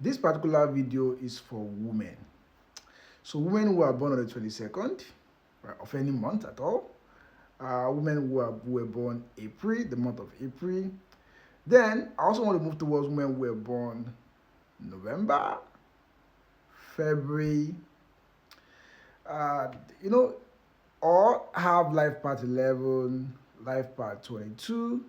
This particular video is for women. So women who are born on the 22nd right, of any month at all, women who were born April, the month of April. Then I also want to move towards women who were born November, February, uh, you know, or have life path 11, life path 22.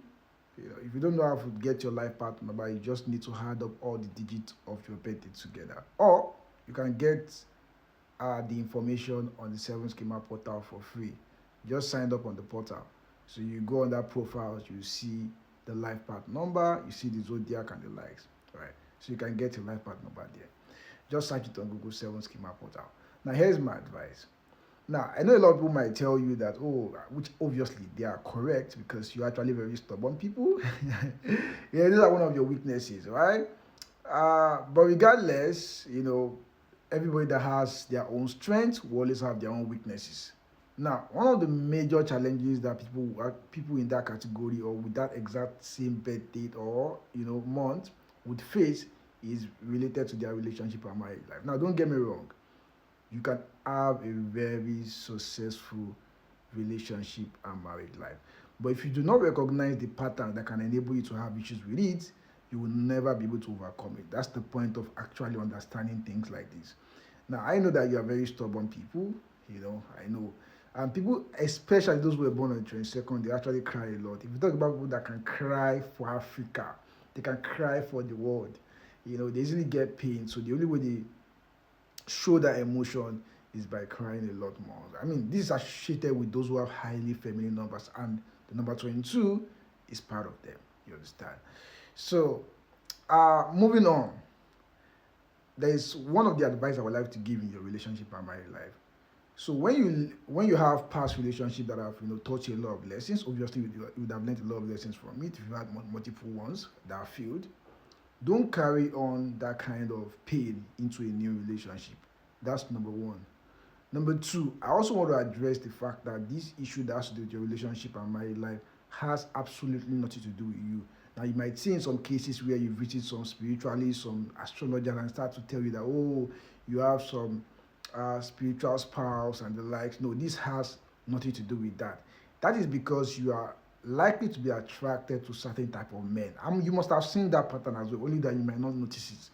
If you don't know how to get your life path number, you just need to add up all the digits of your birthday together. Or you can get the information on the 7 Schema portal for free. Just sign up on the portal. So you go on that profile, you see the life path number, you see the zodiac and the likes. Right? So you can get your life path number there. Just search it on Google 7 Schema portal. Now here's my advice. Now, I know a lot of people might tell you that, which obviously they are correct because you're actually very stubborn people. Yeah, these are one of your weaknesses, right? But regardless, everybody that has their own strengths will always have their own weaknesses. Now, one of the major challenges that people in that category or with that exact same birth date or month would face is related to their relationship and marriage life. Now, don't get me wrong. You can have a very successful relationship and marriage life. But if you do not recognize the pattern that can enable you to have issues with it, you will never be able to overcome it. That's the point of actually understanding things like this. Now, I know that you are very stubborn people, I know. And people, especially those who were born on the 22nd, they actually cry a lot. If you talk about people that can cry for Africa, they can cry for the world. They easily get pain. So the only way they show that emotion is by crying a lot more. I mean, this is associated with those who have highly feminine numbers, and the number 22 is part of them. You understand? So, moving on, there is one of the advice I would like to give in your relationship and marriage life. So when you have past relationships that have taught you a lot of lessons, obviously you would have learned a lot of lessons from it. If you had multiple ones that are failed, don't carry on that kind of pain into a new relationship. That's number one. Number two, I also want to address the fact that this issue that has to do with your relationship and married life has absolutely nothing to do with you. Now, you might see in some cases where you've visited some spiritualists, some astrologers, and start to tell you that, you have some spiritual spouse and the likes. No, this has nothing to do with that. That is because you are likely to be attracted to certain type of men. You must have seen that pattern as well, only that you might not notice it.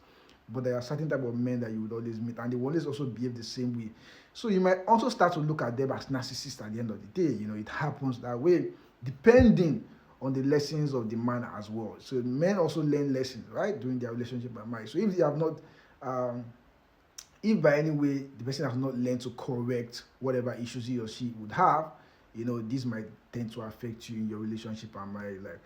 But there are certain type of men that you would always meet, and they will always also behave the same way. So you might also start to look at them as narcissists at the end of the day. It happens that way, depending on the lessons of the man as well. So men also learn lessons, right, during their relationship and marriage. So if they have not, if by any way the person has not learned to correct whatever issues he or she would have, this might tend to affect you in your relationship and marriage life.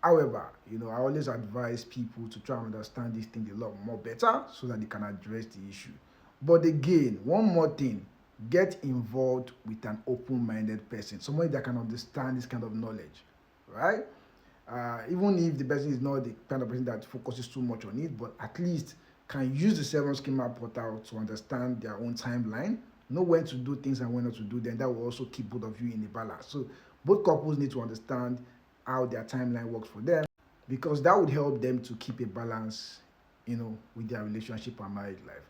However, I always advise people to try and understand this thing a lot more better so that they can address the issue. But again, one more thing, get involved with an open-minded person, somebody that can understand this kind of knowledge, right? Even if the person is not the kind of person that focuses too much on it, but at least can use the 7 Schema portal to understand their own timeline, know when to do things and when not to do them. That will also keep both of you in a balance. So both couples need to understand how their timeline works for them, because that would help them to keep a balance, with their relationship and marriage life.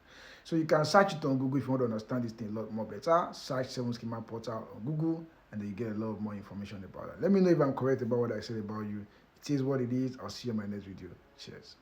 So you can search it on Google if you want to understand this thing a lot more better. Search 7 Schema portal on Google, and then you get a lot more information about it. Let me know if I'm correct about what I said about you. It is what it is. I'll see you in my next video. Cheers.